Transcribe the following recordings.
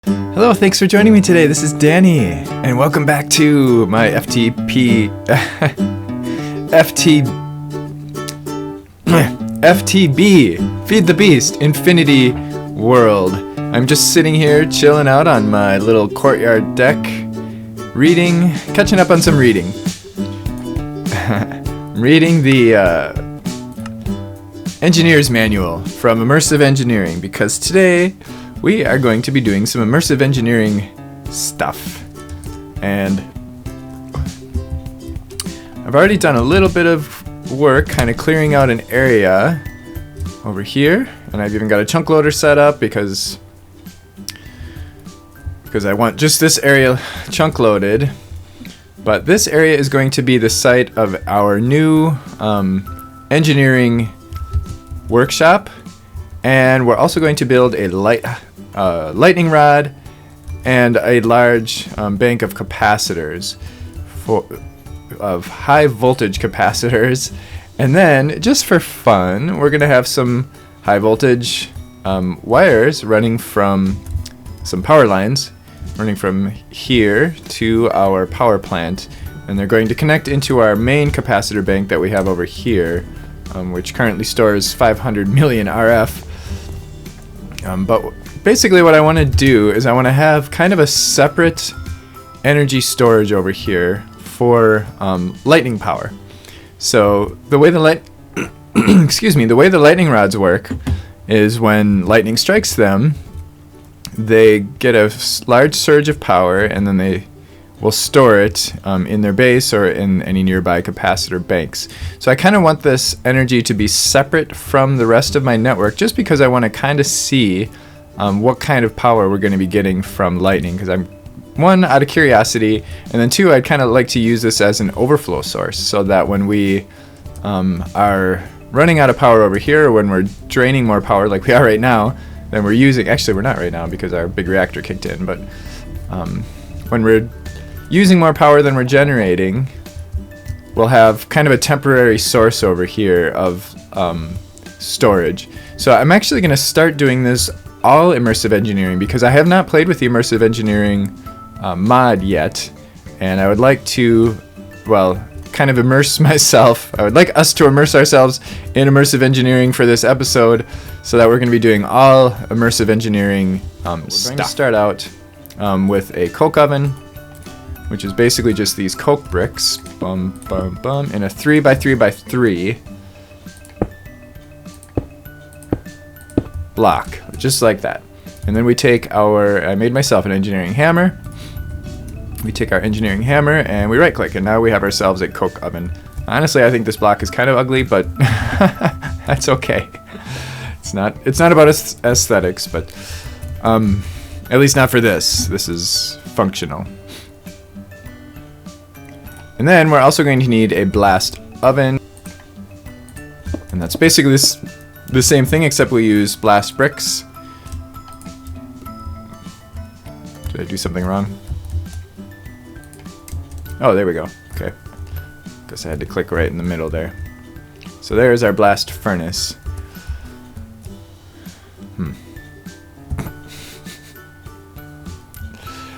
Hello, thanks for joining me today. This is Danny, and welcome back to my FTB Feed the Beast Infinity World. I'm just sitting here chilling out on my little courtyard deck, reading, catching up on some reading. Reading the Engineer's Manual from Immersive Engineering, because today we are going to be doing some immersive engineering stuff. And I've already done a little bit of work kind of clearing out an area over here, and I've even got a chunk loader set up because I want just this area chunk loaded. But this area is going to be the site of our new engineering workshop, and we're also going to build a lightning rod and a large bank of capacitors of high voltage capacitors. And then, just for fun, we're gonna have some high voltage wires running from some power lines running from here to our power plant, and they're going to connect into our main capacitor bank that we have over here, which currently stores 500 million RF. But basically what I want to do is I want to have kind of a separate energy storage over here for lightning power. So the way the the way the lightning rods work is when lightning strikes them, they get a large surge of power, and then they will store it in their base or in any nearby capacitor banks. So I kind of want this energy to be separate from the rest of my network, just because I want to kind of see what kind of power we're going to be getting from lightning, because I'm, one, out of curiosity, and then two, I'd kind of like to use this as an overflow source, so that when we are running out of power over here, or when we're draining more power like we are right now, then we're using, actually we're not right now because our big reactor kicked in, but when we're using more power than we're generating, we'll have kind of a temporary source over here of storage. So I'm actually going to start doing this all immersive engineering, because I have not played with the immersive engineering mod yet, and I would like to, well, kind of immerse myself. I would like us to immerse ourselves in immersive engineering for this episode, so that we're going to be doing all immersive engineering stuff. We're going to start out with a coke oven, which is basically just these coke bricks, in a 3x3x3 block, just like that. And then we take I made myself an engineering hammer. We take our engineering hammer and we right click, and now we have ourselves a coke oven. Honestly, I think this block is kind of ugly, but that's okay. It's not about aesthetics, but at least not for this. This is functional. And then we're also going to need a blast oven, and that's basically the same thing, except we use blast bricks. Did I do something wrong? Oh, there we go. Okay. Guess I had to click right in the middle there. So there's our blast furnace.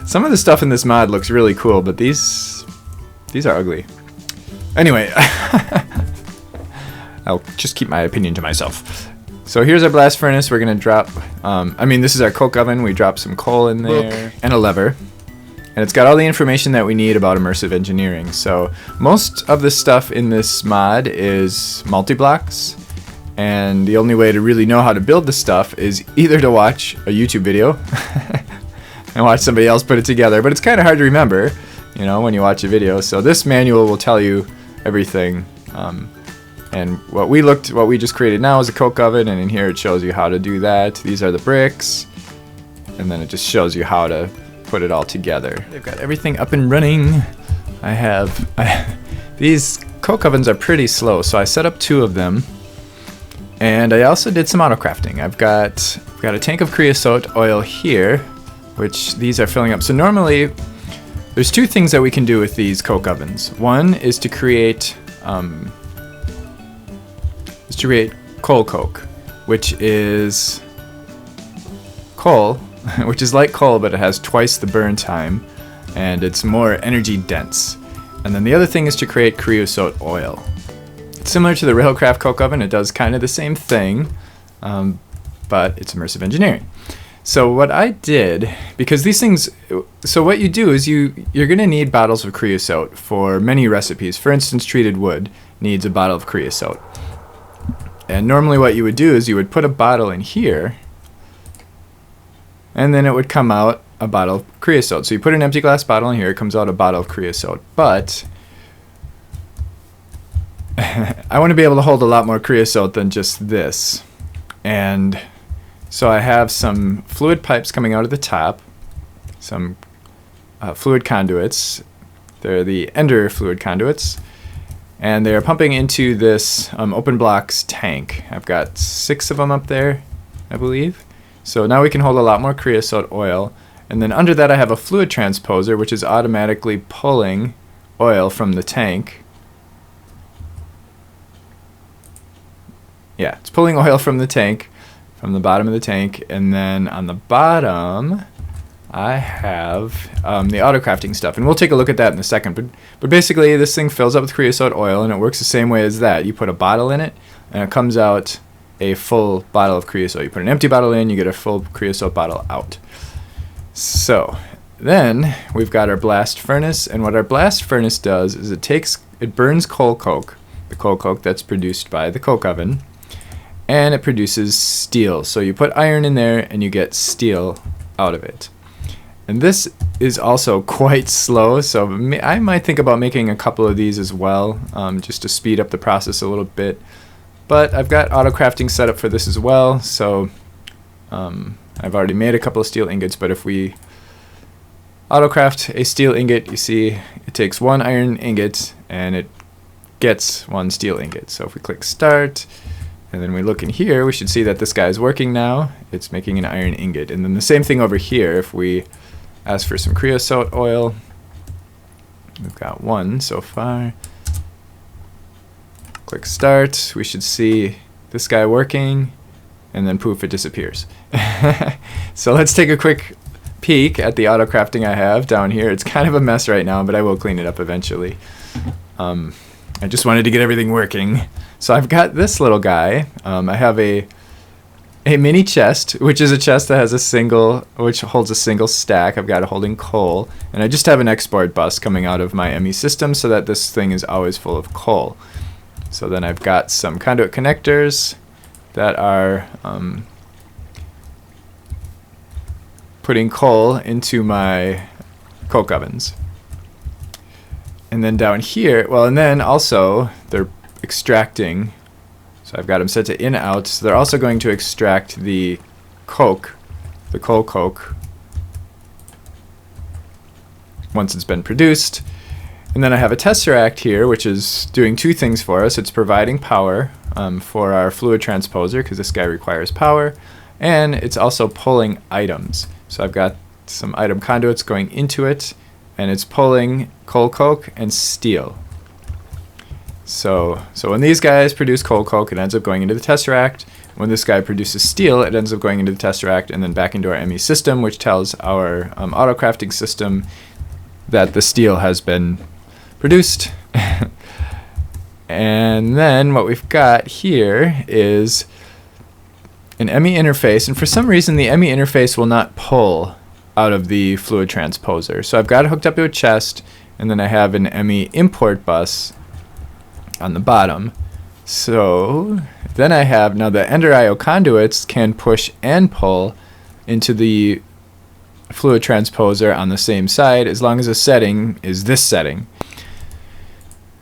Some of the stuff in this mod looks really cool, but these are ugly. Anyway, I'll just keep my opinion to myself. So here's our blast furnace. We're gonna drop, this is our coke oven. We drop some coal in there and a lever. And it's got all the information that we need about immersive engineering. So most of the stuff in this mod is multi-blocks, and the only way to really know how to build the stuff is either to watch a YouTube video and watch somebody else put it together, but it's kind of hard to remember, when you watch a video. So this manual will tell you everything. And what we just created now is a coke oven, and in here it shows you how to do that. These are the bricks, and then it just shows you how to put it all together. They've got everything up and running. These coke ovens are pretty slow, so I set up 2 of them, and I also did some auto crafting. I've got a tank of creosote oil here, which these are filling up. So normally there's 2 things that we can do with these coke ovens. One is to create coal coke, which is coal which is like coal, but it has twice the burn time, and it's more energy dense. And then the other thing is to create creosote oil. It's similar to the Railcraft coke oven. It does kind of the same thing, but it's immersive engineering. So what I did, because these things, so what you do is you're going to need bottles of creosote for many recipes. For instance, treated wood needs a bottle of creosote. And normally what you would do is you would put a bottle in here, and then it would come out a bottle of creosote. So you put an empty glass bottle in here, it comes out a bottle of creosote. But I want to be able to hold a lot more creosote than just this. And so I have some fluid pipes coming out of the top, some fluid conduits. They're the Ender fluid conduits. And they're pumping into this open blocks tank. I've got 6 of them up there, I believe. So now we can hold a lot more creosote oil. And then under that I have a fluid transposer, which is automatically pulling oil from the tank. Yeah, it's pulling oil from the tank, from the bottom of the tank. And then on the bottom, I have the auto crafting stuff, and we'll take a look at that in a second. But basically, this thing fills up with creosote oil, and it works the same way as that. You put a bottle in it, and it comes out a full bottle of creosote. You put an empty bottle in, you get a full creosote bottle out. So then we've got our blast furnace, and what our blast furnace does is it burns coal coke, the coal coke that's produced by the coke oven, and it produces steel. So you put iron in there, and you get steel out of it. And this is also quite slow, so I might think about making a couple of these as well, just to speed up the process a little bit. But I've got auto crafting set up for this as well, so I've already made a couple of steel ingots. But if we auto craft a steel ingot, you see it takes 1 iron ingot and it gets 1 steel ingot. So if we click start and then we look in here, we should see that this guy is working now. It's making an iron ingot. And then the same thing over here. If we ask for some creosote oil, we've got 1 so far. Click start, we should see this guy working, and then poof, it disappears. So let's take a quick peek at the auto crafting I have down here. It's kind of a mess right now, but I will clean it up eventually. I just wanted to get everything working. So I've got this little guy. I have a mini chest, which is a chest that has which holds a single stack. I've got it holding coal, and I just have an export bus coming out of my ME system so that this thing is always full of coal. So then I've got some conduit connectors that are putting coal into my coke ovens. And then down here, and then also they're extracting. So I've got them set to in-out. So they're also going to extract the coke, the coal coke, once it's been produced. And then I have a tesseract here, which is doing 2 things for us. It's providing power for our fluid transposer, because this guy requires power, and it's also pulling items. So I've got some item conduits going into it, and it's pulling coal coke and steel. So when these guys produce coal coke, it ends up going into the tesseract. When this guy produces steel, it ends up going into the tesseract and then back into our ME system, which tells our auto crafting system that the steel has been produced. And then what we've got here is an ME interface, and for some reason the ME interface will not pull out of the fluid transposer. So I've got it hooked up to a chest, and then I have an ME import bus on the bottom. So then I have, now the Ender IO conduits can push and pull into the fluid transposer on the same side, as long as the setting is this setting.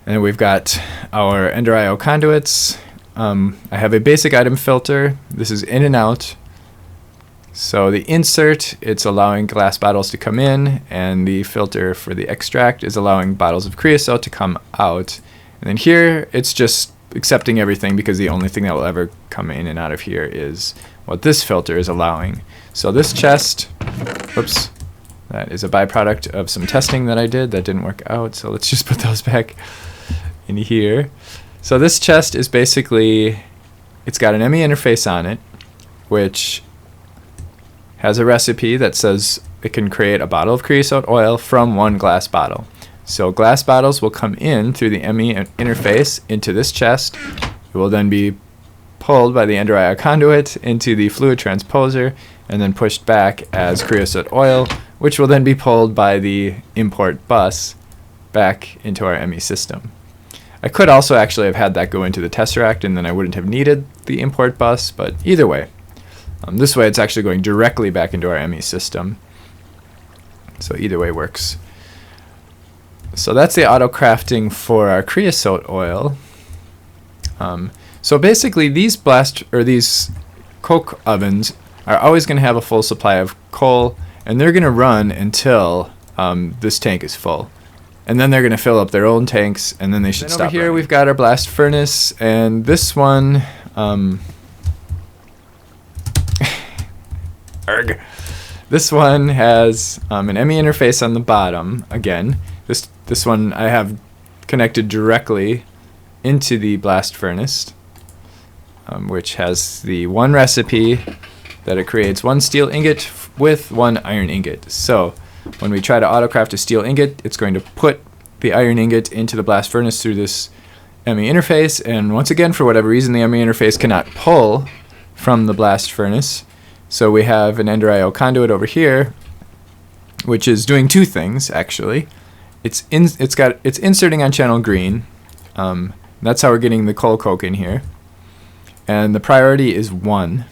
And we've got our Ender IO conduits. I have a basic item filter. This is in and out. So the insert, it's allowing glass bottles to come in, and the filter for the extract is allowing bottles of creosote to come out. And then here, it's just accepting everything, because the only thing that will ever come in and out of here is what this filter is allowing. So this chest, whoops, that is a byproduct of some testing that I did that didn't work out. So let's just put those back in here. So this chest is basically, it's got an ME interface on it, which has a recipe that says it can create a bottle of creosote oil from one glass bottle. So glass bottles will come in through the ME interface into this chest. It will then be pulled by the Ender IO conduit into the fluid transposer and then pushed back as creosote oil, which will then be pulled by the import bus back into our ME system. I could also actually have had that go into the Tesseract and then I wouldn't have needed the import bus, but either way. This way it's actually going directly back into our ME system. So either way works. So that's the auto crafting for our creosote oil. So basically these these coke ovens are always going to have a full supply of coal, and they're going to run until this tank is full. And then they're going to fill up their own tanks, and then they should stop. Over here we've got our blast furnace, and this one this one has an ME interface on the bottom. Again, this one I have connected directly into the blast furnace, which has the one recipe that it creates one steel ingot with one iron ingot. So when we try to autocraft a steel ingot, it's going to put the iron ingot into the blast furnace through this ME interface, and once again, for whatever reason, the ME interface cannot pull from the blast furnace. So we have an Ender IO conduit over here, which is doing two things actually. It's inserting on channel green. That's how we're getting the coal coke in here, and the priority is 1.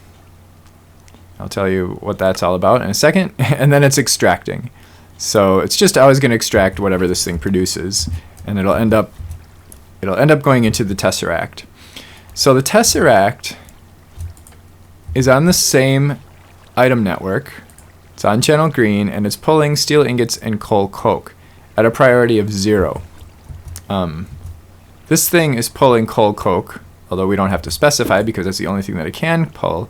I'll tell you what that's all about in a second. And then it's extracting. So it's just always going to extract whatever this thing produces, and it'll end up going into the Tesseract. So the Tesseract is on the same item network. It's on channel green, and it's pulling steel ingots and coal coke at a priority of 0. This thing is pulling coal coke, although we don't have to specify because that's the only thing that it can pull,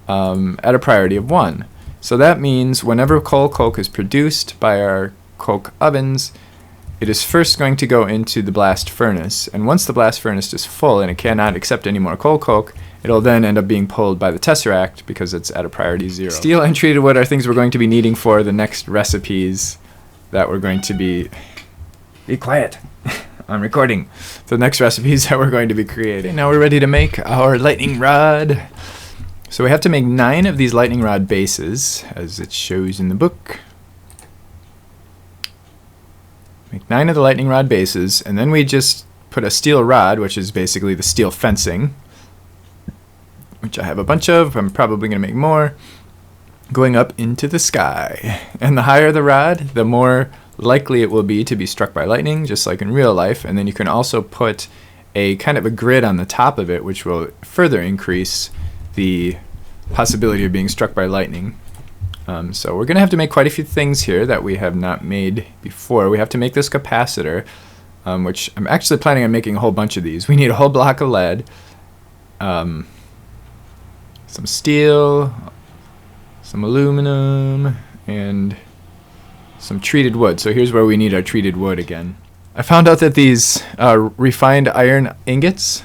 at a priority of 1. So that means whenever coal coke is produced by our coke ovens, it is first going to go into the blast furnace, and once the blast furnace is full and it cannot accept any more coal coke, it'll then end up being pulled by the Tesseract because it's at a priority 0. Steel and treated wood are things we're going to be needing for the next recipes that we're going to be... Be quiet. I'm recording. The next recipes that we're going to be creating. Now we're ready to make our lightning rod. So we have to make 9 of these lightning rod bases, as it shows in the book. Make 9 of the lightning rod bases, and then we just put a steel rod, which is basically the steel fencing, which I have a bunch of. I'm probably going to make more, going up into the sky. And the higher the rod, the more likely it will be to be struck by lightning, just like in real life. And then you can also put a kind of a grid on the top of it, which will further increase the possibility of being struck by lightning. So we're going to have to make quite a few things here that we have not made before. We have to make this capacitor, which I'm actually planning on making a whole bunch of these. We need a whole block of lead, some steel, some aluminum, and some treated wood. So here's where we need our treated wood again. I found out that these refined iron ingots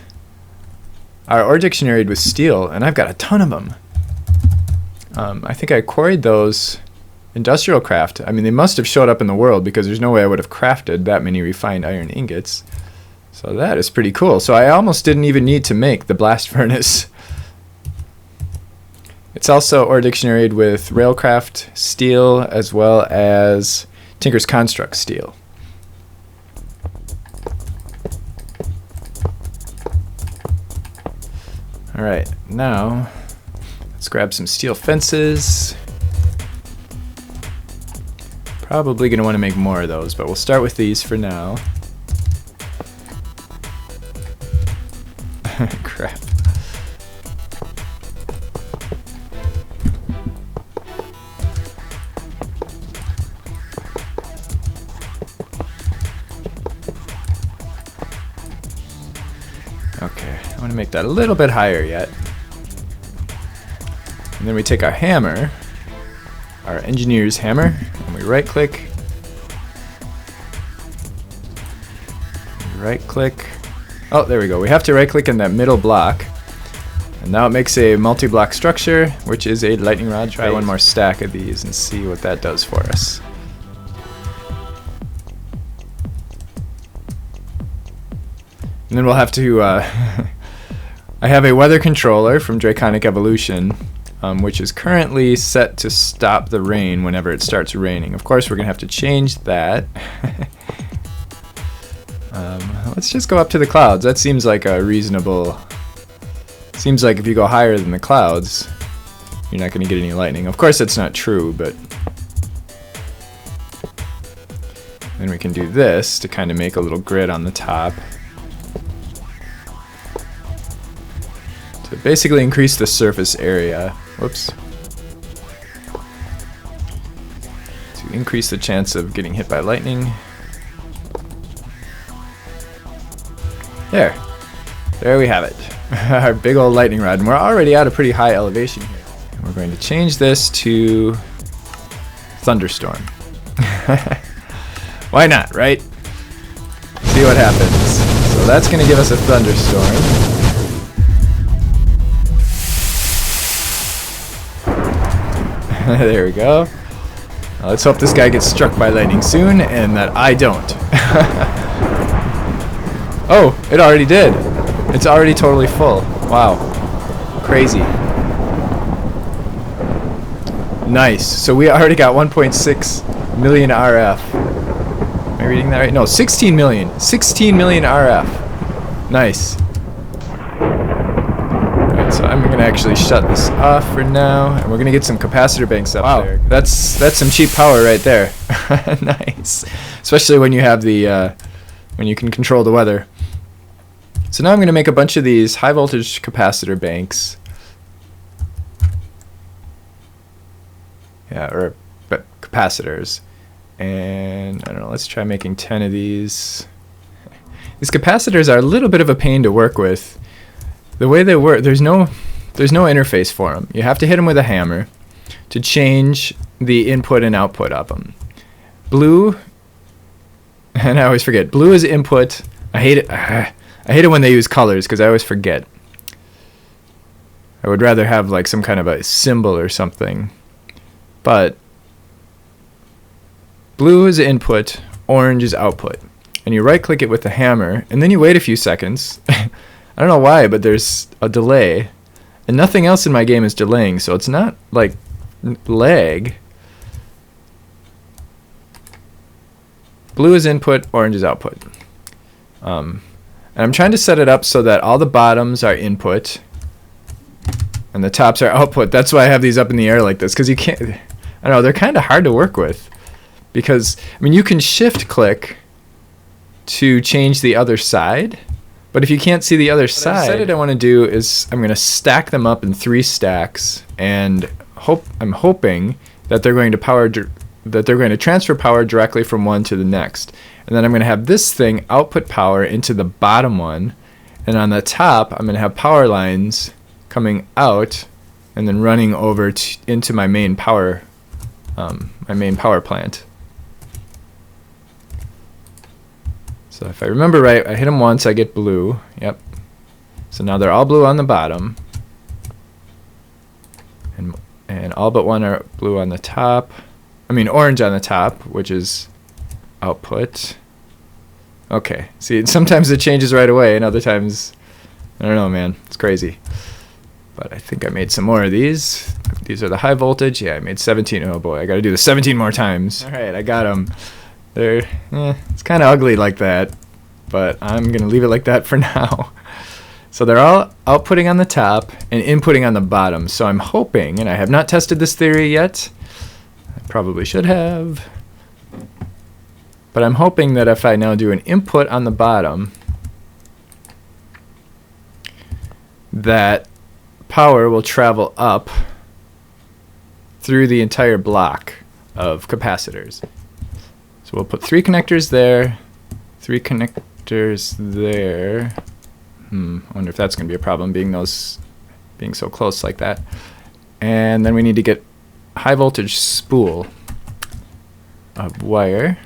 are ore dictionaried with steel, and I've got a ton of them. I think I quarried those industrial craft. I mean, they must have showed up in the world because there's no way I would have crafted that many refined iron ingots. So that is pretty cool. So I almost didn't even need to make the blast furnace. It's also ore dictionaried with railcraft steel as well as Tinker's Construct steel. Alright, now let's grab some steel fences. Probably going to want to make more of those, but we'll start with these for now. Crap. Okay, I want to make that a little bit higher yet. And then we take our hammer, our engineer's hammer, and we right click. Oh, there we go. We have to right click in that middle block. And now it makes a multi-block structure, which is a lightning rod. Try one more stack of these and see what that does for us. And then we'll have to, I have a weather controller from Draconic Evolution, which is currently set to stop the rain whenever it starts raining. Of course, we're going to have to change that. Let's just go up to the clouds. That seems like a reasonable... Seems like if you go higher than the clouds, you're not going to get any lightning. Of course, that's not true, but... Then we can do this to kind of make a little grid on the top. To basically increase the surface area. Whoops. To increase the chance of getting hit by lightning. There. There we have it. Our big old lightning rod. And we're already at a pretty high elevation here. And we're going to change this to Thunderstorm. Why not, right? See what happens. So that's going to give us a Thunderstorm. There we go. Now let's hope this guy gets struck by lightning soon and that I don't. Oh, it already did. It's already totally full. Wow. Crazy. Nice. So we already got 1.6 million RF. Am I reading that right? No, 16 million. 16 million RF. Nice. So I'm going to actually shut this off for now, and we're going to get some capacitor banks up there. That's some cheap power right there. Nice. Especially when you have the, when you can control the weather. So now I'm going to make a bunch of these high voltage capacitor banks. Yeah, or capacitors. And I don't know, let's try making 10 of these. These capacitors are a little bit of a pain to work with. The way they work, there's no interface for them. You have to hit them with a hammer to change the input and output of them. Blue, and I always forget. Blue is input. I hate it. I hate it when they use colors because I always forget. I would rather have like some kind of a symbol or something. But blue is input, orange is output. And you right-click it with the hammer, and then you wait a few seconds. I don't know why, but there's a delay. And nothing else in my game is delaying, so it's not like lag. Blue is input, orange is output. And I'm trying to set it up so that all the bottoms are input and the tops are output. That's why I have these up in the air like this, because you can't... I don't know, they're kind of hard to work with. Because, I mean, you can shift-click to change the other side. But if you can't see the other side, what I decided I want to do is I'm going to stack them up in 3 stacks, and I'm hoping that they're going to transfer power directly from one to the next. And then I'm going to have this thing output power into the bottom one, and on the top I'm going to have power lines coming out and then running over into my main power plant. So if I remember right, I hit them once, I get blue. Yep. So now they're all blue on the bottom. And all but one are blue on the top. I mean orange on the top, which is output. Okay. See, sometimes it changes right away, and other times, I don't know, man. It's crazy. But I think I made some more of these. These are the high voltage. Yeah, I made 17. Oh boy, I got to do this 17 more times. All right, I got them. It's kind of ugly like that, but I'm going to leave it like that for now. So they're all outputting on the top and inputting on the bottom. So I'm hoping, and I have not tested this theory yet, I probably should have, but I'm hoping that if I now do an input on the bottom, that power will travel up through the entire block of capacitors. So we'll put 3 connectors there, 3 connectors there. I wonder if that's going to be a problem, being so close like that. And then we need to get high voltage spool of wire,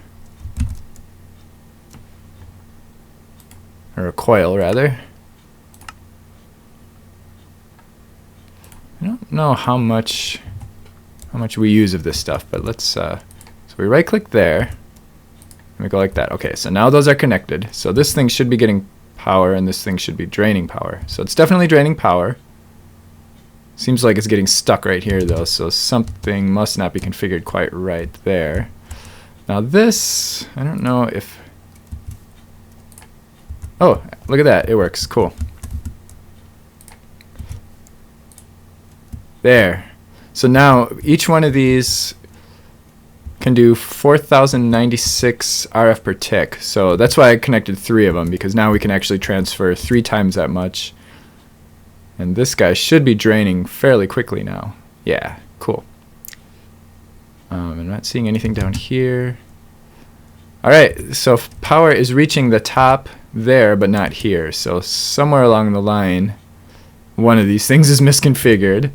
or a coil rather. know how much we use of this stuff, but let's so we right click there and we go like that. Okay, so now those are connected. So this thing should be getting power and this thing should be draining power. So it's definitely draining power. Seems like it's getting stuck right here though, so something must not be configured quite right there. Now this, I don't know if, oh, look at that, it works, cool. There. So now each one of these can do 4096 RF per tick. So that's why I connected 3 of them, because now we can actually transfer 3 times that much. And this guy should be draining fairly quickly now. Yeah, cool. I'm not seeing anything down here. Alright, so power is reaching the top there, but not here. So somewhere along the line, one of these things is misconfigured.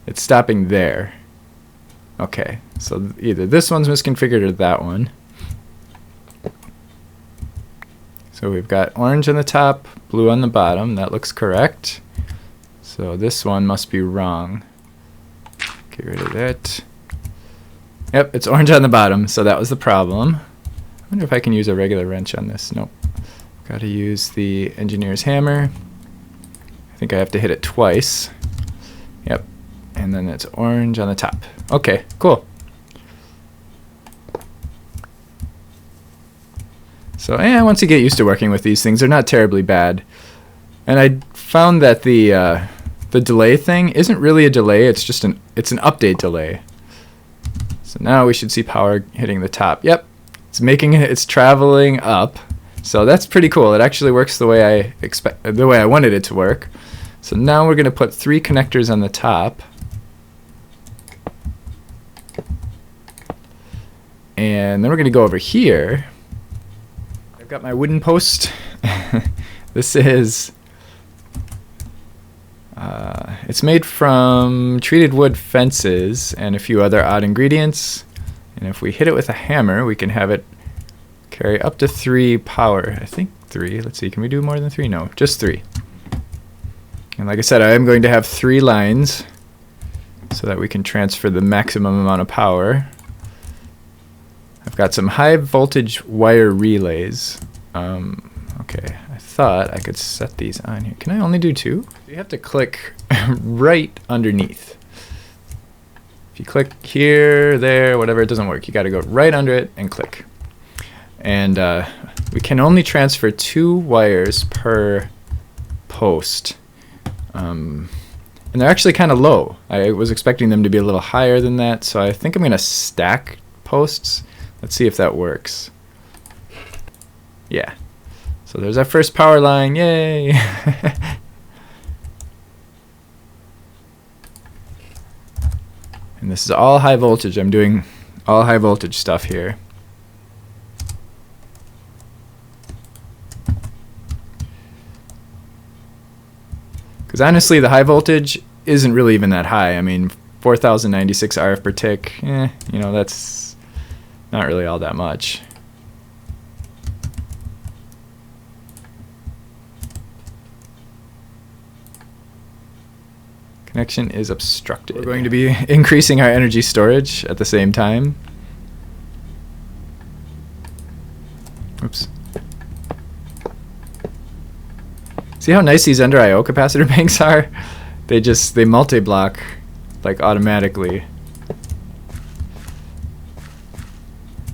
It's stopping there. Okay, so either this one's misconfigured or that one. So we've got orange on the top, blue on the bottom. That looks correct. So this one must be wrong. Get rid of that. Yep, it's orange on the bottom, so that was the problem. I wonder if I can use a regular wrench on this. Nope. Got to use the engineer's hammer. I think I have to hit it twice. Yep. And then it's orange on the top. Okay, cool. So once you get used to working with these things, they're not terribly bad. And I found that the delay thing isn't really a delay, it's just an update delay. So now we should see power hitting the top. Yep, it's traveling up. So that's pretty cool. It actually works the way I wanted it to work. So now we're going to put 3 connectors on the top. And then we're going to go over here. I've got my wooden post. This is, it's made from treated wood fences and a few other odd ingredients. And if we hit it with a hammer, we can have it carry up to 3 power. I think 3. Let's see, can we do more than 3? No, just 3. And like I said, I am going to have 3 lines so that we can transfer the maximum amount of power. I've got some high voltage wire relays. Okay, I thought I could set these on here. Can I only do 2? You have to click right underneath. If you click here, there, whatever, it doesn't work. You got to go right under it and click. And we can only transfer 2 wires per post. And they're actually kind of low. I was expecting them to be a little higher than that, so I think I'm going to stack posts. Let's see if that works. Yeah. So there's our first power line. Yay! And this is all high voltage. I'm doing all high voltage stuff here. Because honestly, the high voltage isn't really even that high. I mean, 4096 RF per tick, you know, that's not really all that much. Connection is obstructed. We're going to be increasing our energy storage at the same time. Oops. See how nice these under IO capacitor banks are? They multi-block like automatically.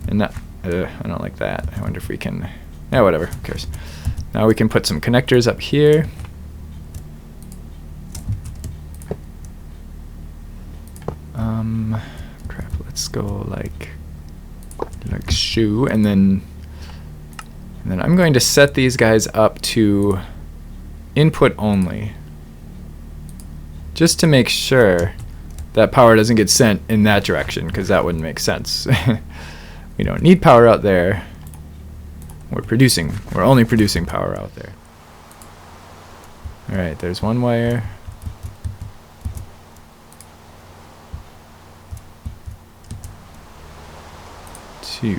And that, I don't like that. I wonder if we can, yeah, whatever, who cares. Now we can put some connectors up here. Crap, let's go like shoe, and then I'm going to set these guys up to input only, just to make sure that power doesn't get sent in that direction, because that wouldn't make sense. We don't need power out there. We're only producing power out there. Alright, there's one wire. Two.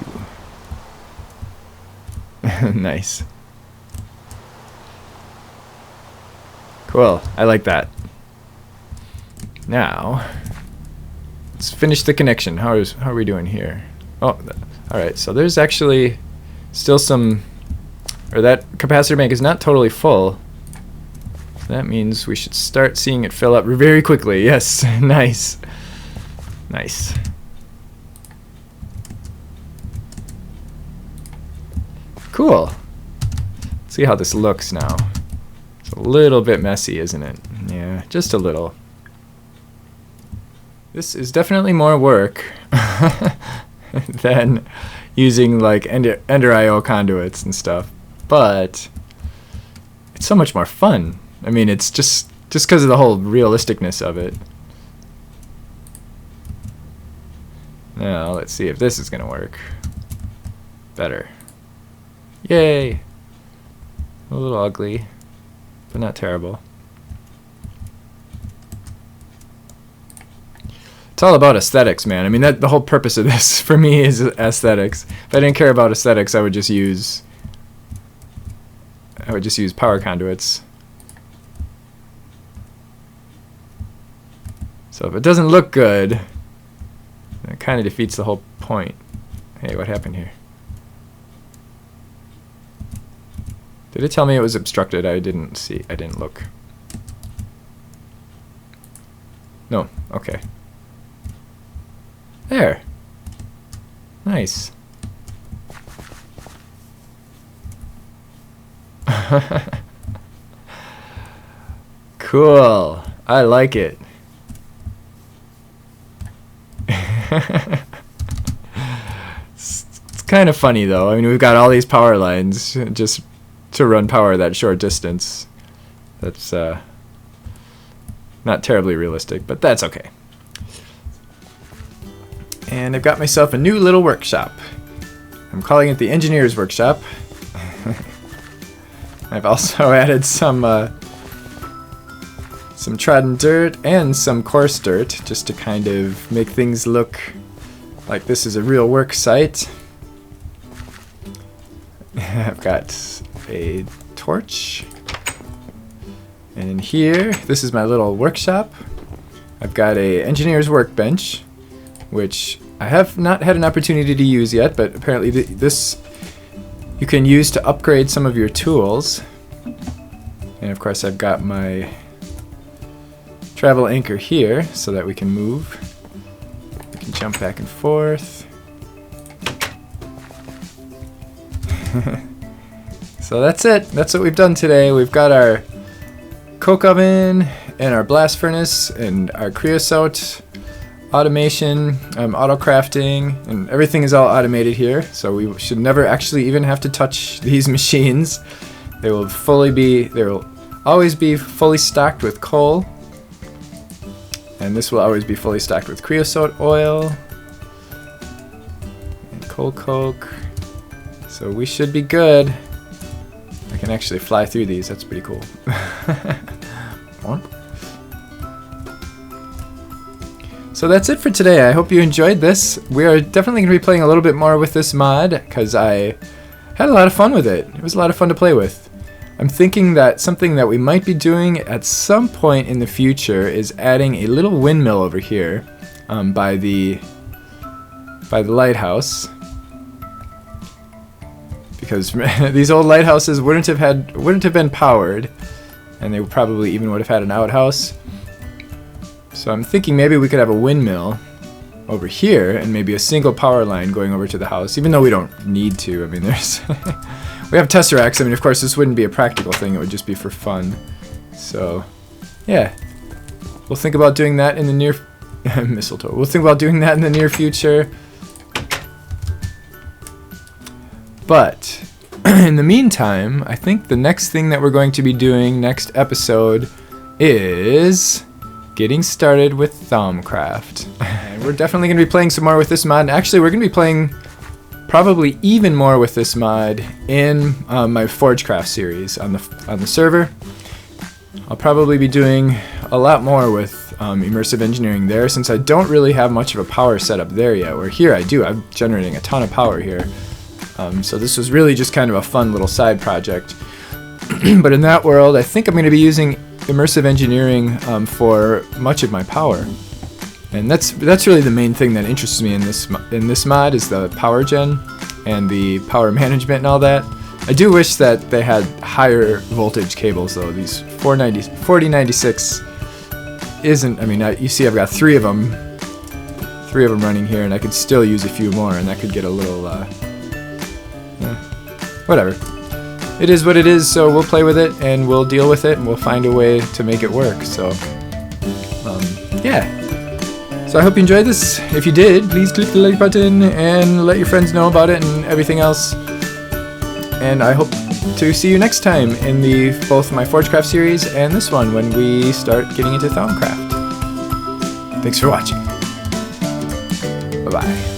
Nice. Cool, I like that. Now, let's finish the connection. How are we doing here? Oh, all right. So there's actually still some, or that capacitor bank is not totally full. That means we should start seeing it fill up very quickly. Yes, nice. Nice. Cool. Let's see how this looks now. It's a little bit messy, isn't it? Yeah, just a little. This is definitely more work than using like Ender IO conduits and stuff, but it's so much more fun. I mean, it's just because of the whole realisticness of it. Now, let's see if this is going to work. Better. Yay! A little ugly, but not terrible. It's all about aesthetics, man. I mean, the whole purpose of this for me is aesthetics. If I didn't care about aesthetics, I would just use power conduits. So if it doesn't look good, it kind of defeats the whole point. Hey, what happened here? Did it tell me it was obstructed? I didn't look. No, okay. There. Nice. Cool. I like it. It's kind of funny though. I mean, we've got all these power lines just to run power that short distance. That's not terribly realistic, but that's okay. And I've got myself a new little workshop. I'm calling it the Engineer's Workshop. I've also added some trodden dirt and some coarse dirt just to kind of make things look like this is a real work site. I've got a torch. And in here, this is my little workshop. I've got a engineer's workbench, which I have not had an opportunity to use yet, but apparently this you can use to upgrade some of your tools. And of course I've got my travel anchor here so that we can move. We can jump back and forth. So that's it. That's what we've done today. We've got our coke oven and our blast furnace and our creosote automation, auto crafting, and everything is all automated here, so we should never actually even have to touch these machines. They will always be fully stocked with coal, and this will always be fully stocked with creosote oil and coal coke, so we should be good. I can actually fly through these. That's pretty cool. So that's it for today. I hope you enjoyed this. We are definitely going to be playing a little bit more with this mod because I had a lot of fun with it. It was a lot of fun to play with. I'm thinking that something that we might be doing at some point in the future is adding a little windmill over here by the lighthouse, because these old lighthouses wouldn't have been powered, and they probably even would have had an outhouse. So I'm thinking maybe we could have a windmill over here and maybe a single power line going over to the house, even though we don't need to. I mean, there's we have tesseracts. I mean, of course, this wouldn't be a practical thing. It would just be for fun. So, yeah, we'll think about doing that in the near mistletoe. We'll think about doing that in the near future. But in the meantime, I think the next thing that we're going to be doing next episode is getting started with Thaumcraft. And we're definitely going to be playing some more with this mod. And actually, we're going to be playing probably even more with this mod in my Forgecraft series on the server. I'll probably be doing a lot more with Immersive Engineering there, since I don't really have much of a power setup there yet. Where here I do. I'm generating a ton of power here. So this was really just kind of a fun little side project. But in that world, I think I'm going to be using Immersive Engineering for much of my power. And that's really the main thing that interests me in this mod is the power gen and the power management and all that. I do wish that they had higher voltage cables though. These 4096 isn't. I mean, you see, I've got three of them running here, and I could still use a few more, and that could get a little. Whatever. It is what it is. So we'll play with it, and we'll deal with it, and we'll find a way to make it work. So, yeah. So I hope you enjoyed this. If you did, please click the like button and let your friends know about it and everything else. And I hope to see you next time in both my Forgecraft series and this one when we start getting into Thaumcraft. Thanks for watching. Bye-bye.